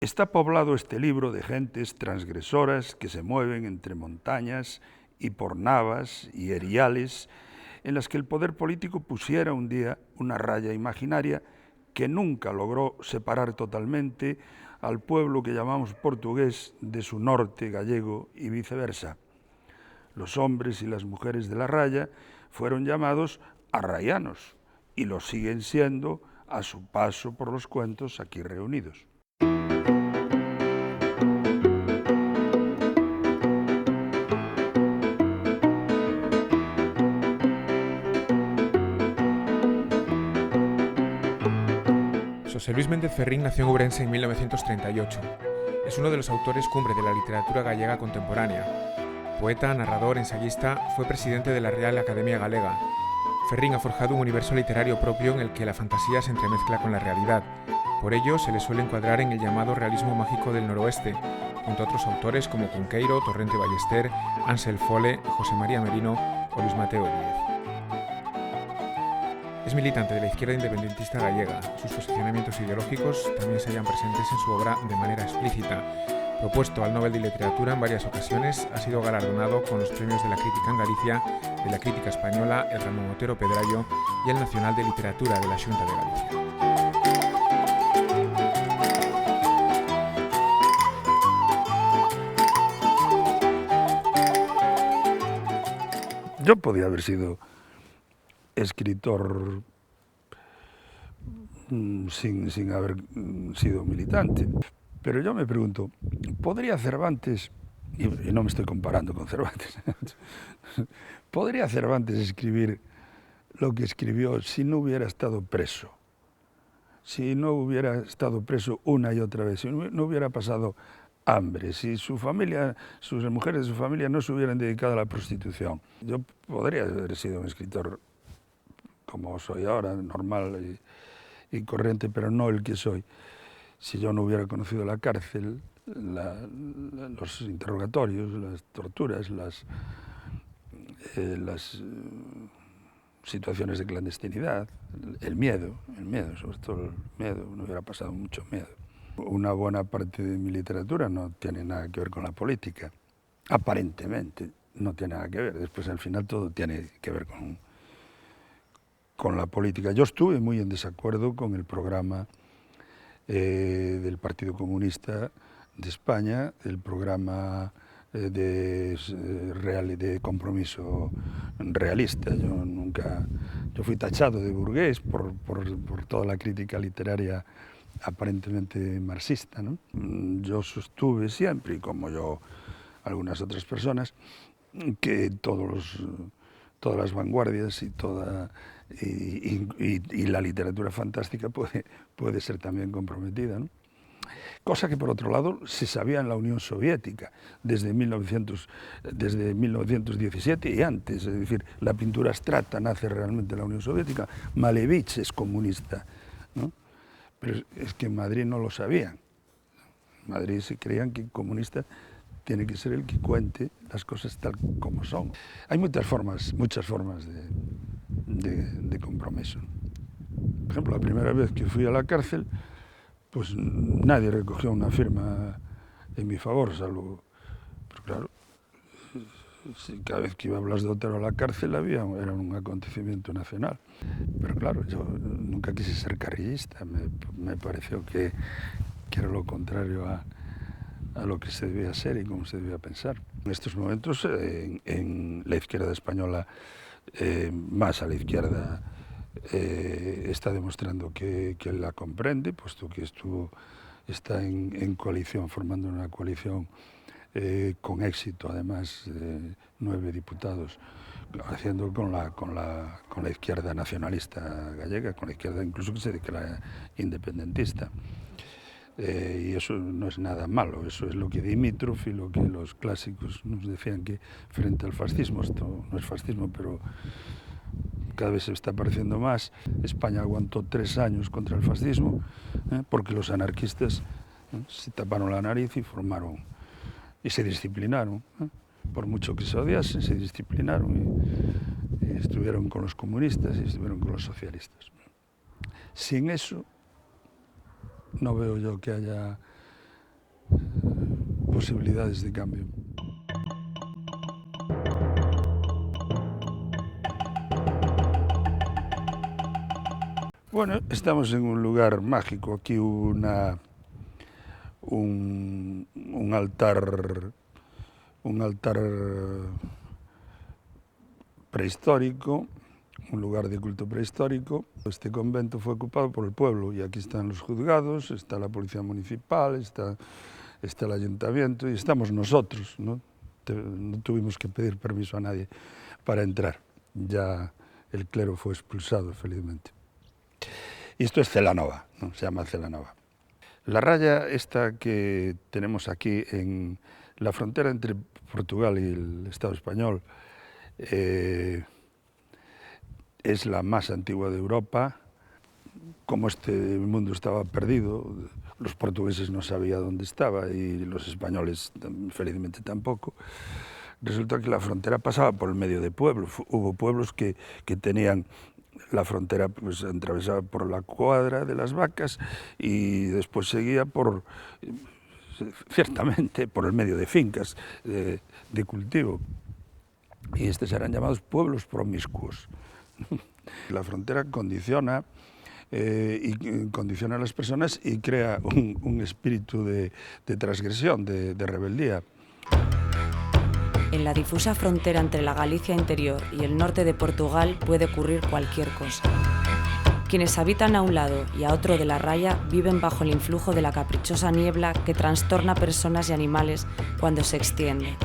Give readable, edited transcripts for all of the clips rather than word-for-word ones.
Está poblado este libro de gentes transgresoras que se mueven entre montañas y por navas y eriales en las que el poder político pusiera un día una raya imaginaria que nunca logró separar totalmente al pueblo que llamamos portugués de su norte gallego y viceversa. Los hombres y las mujeres de la raya fueron llamados arraianos y lo siguen siendo a su paso por los cuentos aquí reunidos. José Luis Méndez Ferrín nació en Ourense en 1938. Es uno de los autores cumbre de la literatura gallega contemporánea. Poeta, narrador, ensayista, fue presidente de la Real Academia Galega. Ferrín ha forjado un universo literario propio en el que la fantasía se entremezcla con la realidad. Por ello, se le suele encuadrar en el llamado realismo mágico del noroeste, junto a otros autores como Cunqueiro, Torrente Ballester, Ansel Fole, José María Merino o Luis Mateo Díez. Es militante de la izquierda independentista gallega. Sus posicionamientos ideológicos también se hallan presentes en su obra de manera explícita. Propuesto al Nobel de Literatura en varias ocasiones, ha sido galardonado con los premios de la crítica en Galicia, de la crítica española, el Ramón Otero Pedrayo y el Nacional de Literatura de la Xunta de Galicia. Yo podía haber sido escritor sin haber sido militante. Pero yo me pregunto, ¿podría Cervantes, y no me estoy comparando con Cervantes, ¿podría Cervantes escribir lo que escribió si no hubiera estado preso? Si no hubiera estado preso una y otra vez, si no hubiera pasado hambre, si su familia, sus mujeres de su familia no se hubieran dedicado a la prostitución. Yo podría haber sido un escritor como soy ahora, normal y corriente, pero no el que soy. Si yo no hubiera conocido la cárcel, los interrogatorios, las torturas, las situaciones de clandestinidad, el miedo, sobre todo el miedo, no hubiera pasado mucho miedo. Una buena parte de mi literatura no tiene nada que ver con la política, aparentemente no tiene nada que ver, después al final todo tiene que ver con la política. Yo estuve muy en desacuerdo con el programa del Partido Comunista de España, el programa de compromiso realista. Yo fui tachado de burgués por toda la crítica literaria aparentemente marxista, ¿no? Yo sostuve siempre, y como algunas otras personas, que todas las vanguardias y la literatura fantástica puede ser también comprometida, ¿no? Cosa que, por otro lado, se sabía en la Unión Soviética desde 1917 y antes. Es decir, la pintura abstracta nace realmente en la Unión Soviética. Malevich es comunista, ¿no? Pero es que en Madrid no lo sabían. En Madrid se creían que comunista tiene que ser el que cuente las cosas tal como son. Hay muchas formas de compromiso. Por ejemplo, la primera vez que fui a la cárcel, pues nadie recogió una firma en mi favor, salvo, pero claro, cada vez que iba a Blas de Otero a la cárcel era un acontecimiento nacional. Pero claro, yo nunca quise ser carrillista, me pareció que era lo contrario a lo que se debía ser y cómo se debía pensar. En estos momentos, en la izquierda española, más a la izquierda, está demostrando que la comprende, puesto que está en coalición, formando una coalición con éxito, además, 9 diputados, haciendo con la izquierda nacionalista gallega, con la izquierda incluso que se declara independentista. Y eso no es nada malo, eso es lo que Dimitrov y lo que los clásicos nos decían, que frente al fascismo, esto no es fascismo, pero cada vez se está pareciendo más. España aguantó 3 años contra el fascismo, porque los anarquistas se taparon la nariz y se disciplinaron. Por mucho que se odiasen, se disciplinaron y estuvieron con los comunistas y estuvieron con los socialistas. Sin eso, no veo yo que haya posibilidades de cambio. Bueno, estamos en un lugar mágico, aquí un altar prehistórico, un lugar de culto prehistórico. Este convento fue ocupado por el pueblo y aquí están los juzgados, está la policía municipal, está el ayuntamiento y estamos nosotros, ¿no? No tuvimos que pedir permiso a nadie para entrar, ya el clero fue expulsado, felizmente. Y esto es Celanova, ¿no? Se llama Celanova. La raya esta que tenemos aquí en la frontera entre Portugal y el Estado español es la más antigua de Europa. Como este mundo estaba perdido, los portugueses no sabían dónde estaba y los españoles felizmente tampoco. Resulta que la frontera pasaba por el medio de pueblos. Hubo pueblos que tenían la frontera pues atravesada por la cuadra de las vacas y después seguía ciertamente por el medio de fincas de cultivo. Y estos eran llamados pueblos promiscuos. La frontera condiciona a las personas y crea un espíritu de transgresión, de rebeldía. En la difusa frontera entre la Galicia interior y el norte de Portugal puede ocurrir cualquier cosa. Quienes habitan a un lado y a otro de la raya viven bajo el influjo de la caprichosa niebla que trastorna personas y animales cuando se extiende.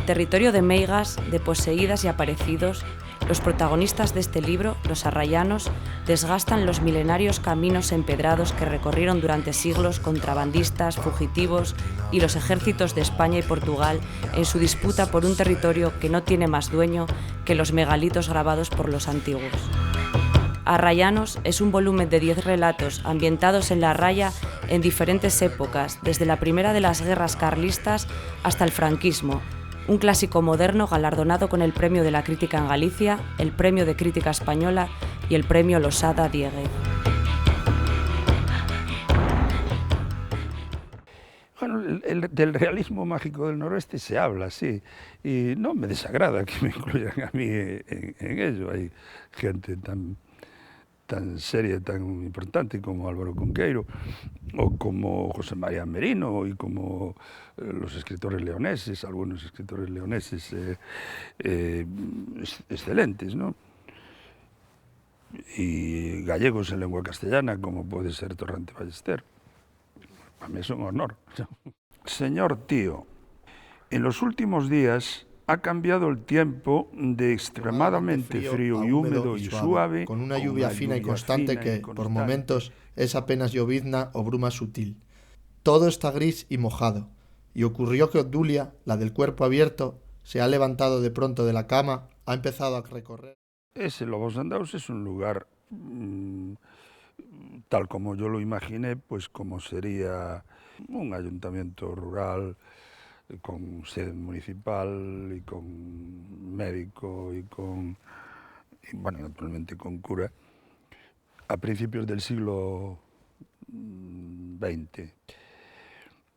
Territorio de meigas, de poseídas y aparecidos, los protagonistas de este libro, los arrayanos, desgastan los milenarios caminos empedrados que recorrieron durante siglos contrabandistas, fugitivos y los ejércitos de España y Portugal en su disputa por un territorio que no tiene más dueño que los megalitos grabados por los antiguos. Arrayanos es un volumen de 10 relatos ambientados en la raya en diferentes épocas, desde la primera de las guerras carlistas hasta el franquismo. Un clásico moderno galardonado con el Premio de la Crítica en Galicia, el Premio de Crítica Española y el Premio Losada Dieguez. Bueno, del realismo mágico del noroeste se habla, sí, y no me desagrada que me incluyan a mí en ello. Hay gente tan seria, tan importante como Álvaro Cunqueiro, o como José María Merino, y como los escritores leoneses, algunos escritores leoneses excelentes, ¿no? Y gallegos en lengua castellana, como puede ser Torrente Ballester. Para mí es un honor. Señor tío, en los últimos días ha cambiado el tiempo de extremadamente frío y húmedo y suave, con una lluvia fina y constante que, por momentos, es apenas llovizna o bruma sutil. Todo está gris y mojado, y ocurrió que Obdulia, la del cuerpo abierto, se ha levantado de pronto de la cama, ha empezado a recorrer. Ese Lobos Andaus es un lugar, tal como yo lo imaginé, pues como sería un ayuntamiento rural, con sede municipal y con médico y bueno, naturalmente con cura, a principios del siglo XX.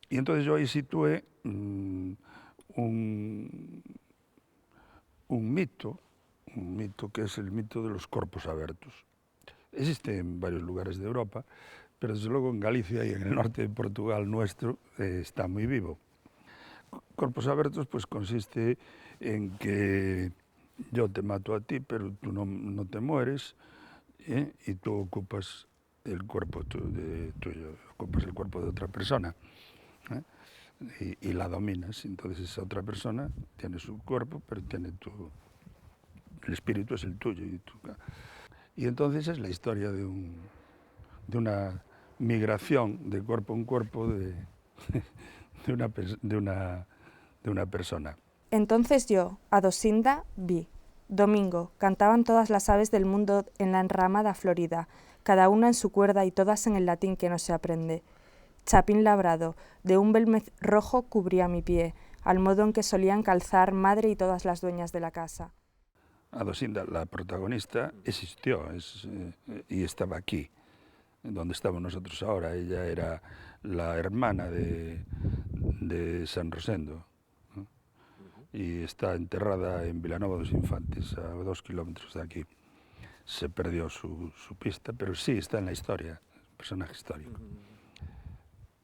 Y entonces yo ahí situé un mito que es el mito de los corpos abertos. Existe en varios lugares de Europa, pero desde luego en Galicia y en el norte de Portugal nuestro está muy vivo. Corpos abertos pues consiste en que yo te mato a ti, pero tú no te mueres, y tú ocupas el cuerpo tuyo, ocupas el cuerpo de otra persona, y la dominas. Entonces esa otra persona tiene su cuerpo, pero tiene el espíritu es el tuyo. Y entonces es la historia de una migración de cuerpo en cuerpo de una persona. Entonces yo, Adosinda, vi. Domingo, cantaban todas las aves del mundo en la enramada florida, cada una en su cuerda y todas en el latín que no se aprende. Chapín labrado, de un belmez rojo cubría mi pie, al modo en que solían calzar madre y todas las dueñas de la casa. Adosinda, la protagonista, existió y estaba aquí, donde estamos nosotros ahora. Ella era la hermana de de San Rosendo, ¿no? Y está enterrada en Vilanova dos Infantes, a 2 kilómetros de aquí. Se perdió su pista, pero sí está en la historia, personaje histórico.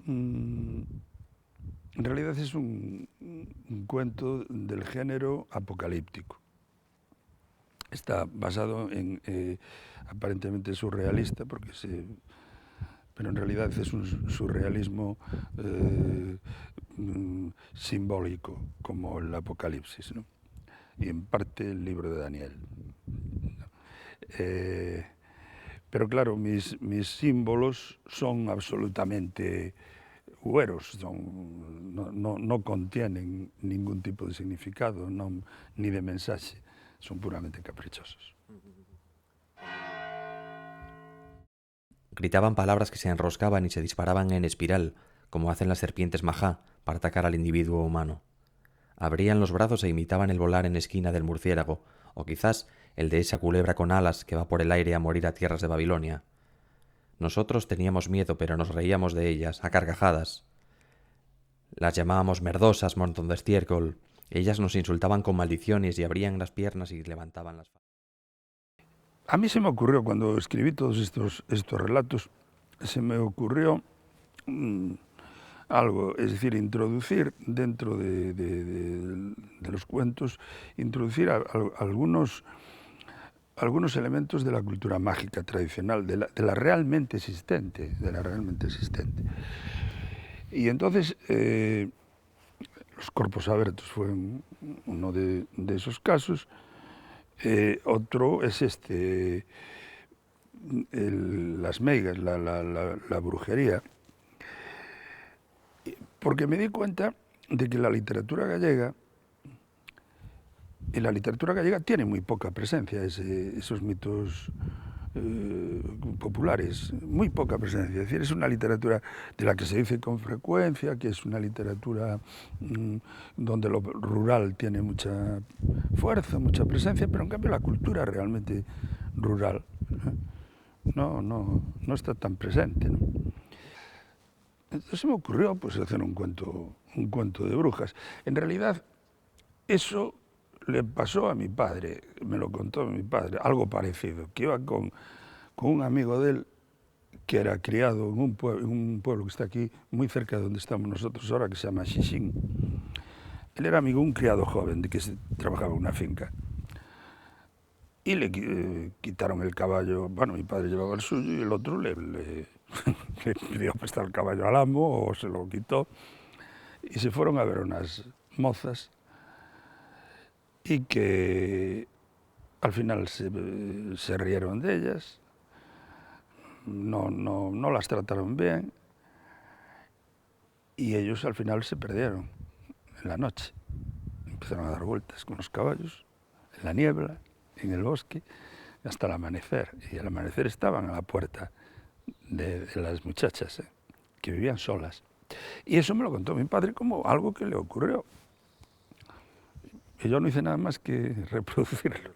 En realidad es un cuento del género apocalíptico. Está basado en, aparentemente surrealista, pero en realidad es un surrealismo simbólico, como el Apocalipsis, ¿no? Y en parte el libro de Daniel. Pero claro, mis símbolos son absolutamente hueros, no contienen ningún tipo de significado, ni de mensaje, son puramente caprichosos. Gritaban palabras que se enroscaban y se disparaban en espiral, como hacen las serpientes majá para atacar al individuo humano. Abrían los brazos e imitaban el volar en esquina del murciélago, o quizás el de esa culebra con alas que va por el aire a morir a tierras de Babilonia. Nosotros teníamos miedo, pero nos reíamos de ellas, a carcajadas. Las llamábamos merdosas, montón de estiércol. Ellas nos insultaban con maldiciones y abrían las piernas y levantaban las... A mí se me ocurrió, cuando escribí todos estos relatos, se me ocurrió algo, es decir, introducir dentro de los cuentos, introducir algunos elementos de la cultura mágica tradicional, de la realmente existente, Y entonces, los corpos abertos fue uno de esos casos. Otro es las meigas, la brujería, porque me di cuenta de que la literatura gallega tiene muy poca presencia, esos mitos populares, muy poca presencia. Es decir, es una literatura de la que se dice con frecuencia, que es una literatura donde lo rural tiene mucha fuerza, mucha presencia, pero en cambio la cultura realmente rural no está tan presente, ¿no? Entonces se me ocurrió pues hacer un cuento de brujas. En realidad eso le pasó a mi padre, me lo contó mi padre, algo parecido, que iba con un amigo de él que era criado en un pueblo que está aquí, muy cerca de donde estamos nosotros ahora, que se llama Xixín. Él era amigo de un criado joven de que trabajaba en una finca. Y le quitaron el caballo, bueno, mi padre llevaba el suyo y el otro le pidió prestar el caballo al amo o se lo quitó. Y se fueron a ver unas mozas y que al final se rieron de ellas, no las trataron bien y ellos al final se perdieron en la noche. Empezaron a dar vueltas con los caballos, en la niebla, en el bosque, hasta el amanecer. Y al amanecer estaban a la puerta de las muchachas, que vivían solas. Y eso me lo contó mi padre como algo que le ocurrió. Y yo no hice nada más que reproducirlo.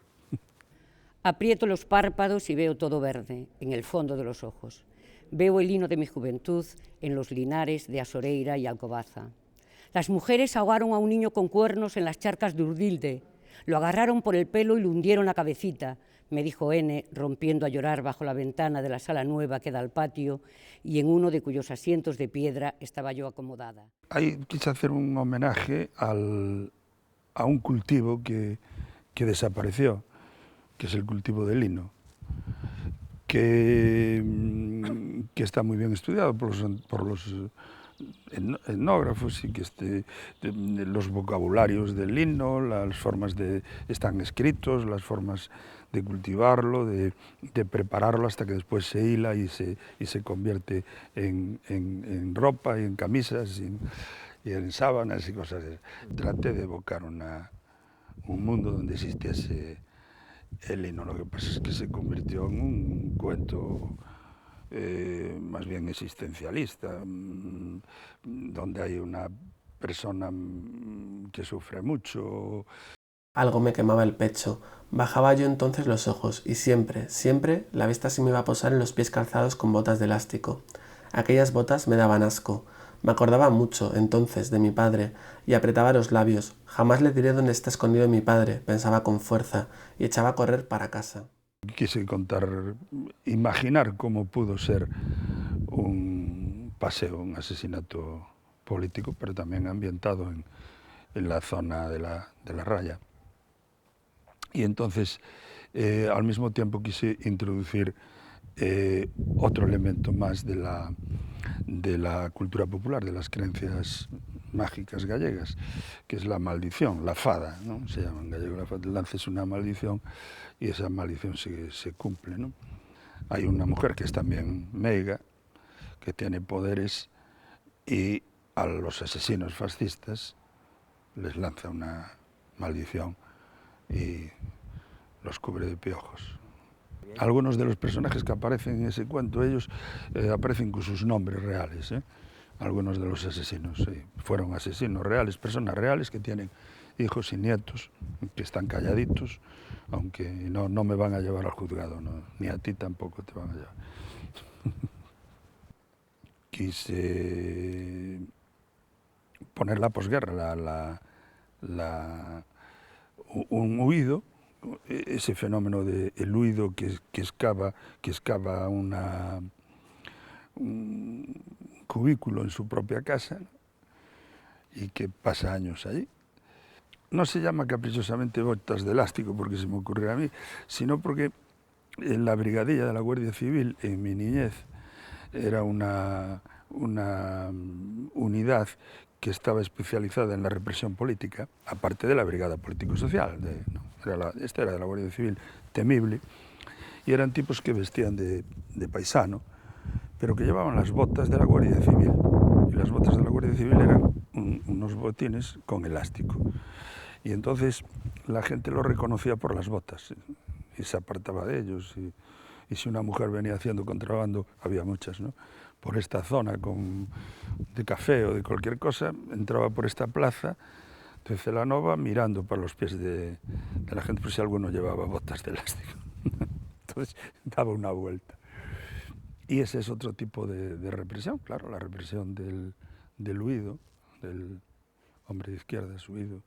Aprieto los párpados y veo todo verde en el fondo de los ojos. Veo el lino de mi juventud en los linares de Asoreira y Alcobaza. Las mujeres ahogaron a un niño con cuernos en las charcas de Urdilde. Lo agarraron por el pelo y le hundieron la cabecita, me dijo N, rompiendo a llorar bajo la ventana de la sala nueva que da al patio y en uno de cuyos asientos de piedra estaba yo acomodada. Ahí quise hacer un homenaje a un cultivo que desapareció, que es el cultivo del lino, que está muy bien estudiado por los etnógrafos y que los vocabularios del lino, las formas están escritos, las formas de cultivarlo, de prepararlo hasta que después se hila y se convierte en ropa y en camisas y en sábanas y cosas así. Traté de evocar un mundo donde existiese el lino. Lo que pasa es que se convirtió en un cuento más bien existencialista, donde hay una persona que sufre mucho. Algo me quemaba el pecho. Bajaba yo entonces los ojos y siempre la vista se me iba a posar en los pies calzados con botas de elástico. Aquellas botas me daban asco. Me acordaba mucho, entonces, de mi padre, y apretaba los labios. Jamás le diré dónde está escondido mi padre, pensaba con fuerza, y echaba a correr para casa. Quise contar, imaginar cómo pudo ser un paseo, un asesinato político, pero también ambientado en la zona de la Raya. Y entonces, al mismo tiempo, quise introducir otro elemento más de la cultura popular, de las creencias mágicas gallegas, que es la maldición, la fada, ¿no? Se llama en gallego la fada. Lances una maldición y esa maldición se cumple, ¿no? Hay una mujer que es también meiga, que tiene poderes y a los asesinos fascistas les lanza una maldición y los cubre de piojos. Algunos de los personajes que aparecen en ese cuento, ellos aparecen con sus nombres reales, ¿eh? Algunos de los asesinos, sí, fueron asesinos reales, personas reales que tienen hijos y nietos, que están calladitos, aunque no me van a llevar al juzgado, ¿no? Ni a ti tampoco te van a llevar. Quise poner la posguerra, un huido, ese fenómeno del huido que excava un cubículo en su propia casa, ¿no? Y que pasa años allí. No se llama caprichosamente botas de elástico porque se me ocurrió a mí, sino porque en la brigadilla de la Guardia Civil, en mi niñez, era una unidad que estaba especializada en la represión política, aparte de la brigada político-social. Esta era de la Guardia Civil, temible, y eran tipos que vestían de paisano, pero que llevaban las botas de la Guardia Civil. Y las botas de la Guardia Civil eran unos botines con elástico. Y entonces la gente los reconocía por las botas y se apartaba de ellos. Y si una mujer venía haciendo contrabando, había muchas, ¿no?, por esta zona de café o de cualquier cosa, entraba por esta plaza de Celanova mirando para los pies de la gente, por si alguno llevaba botas de elástico. Entonces daba una vuelta. Y ese es otro tipo de represión, claro, la represión del huido, del hombre de izquierdas huido,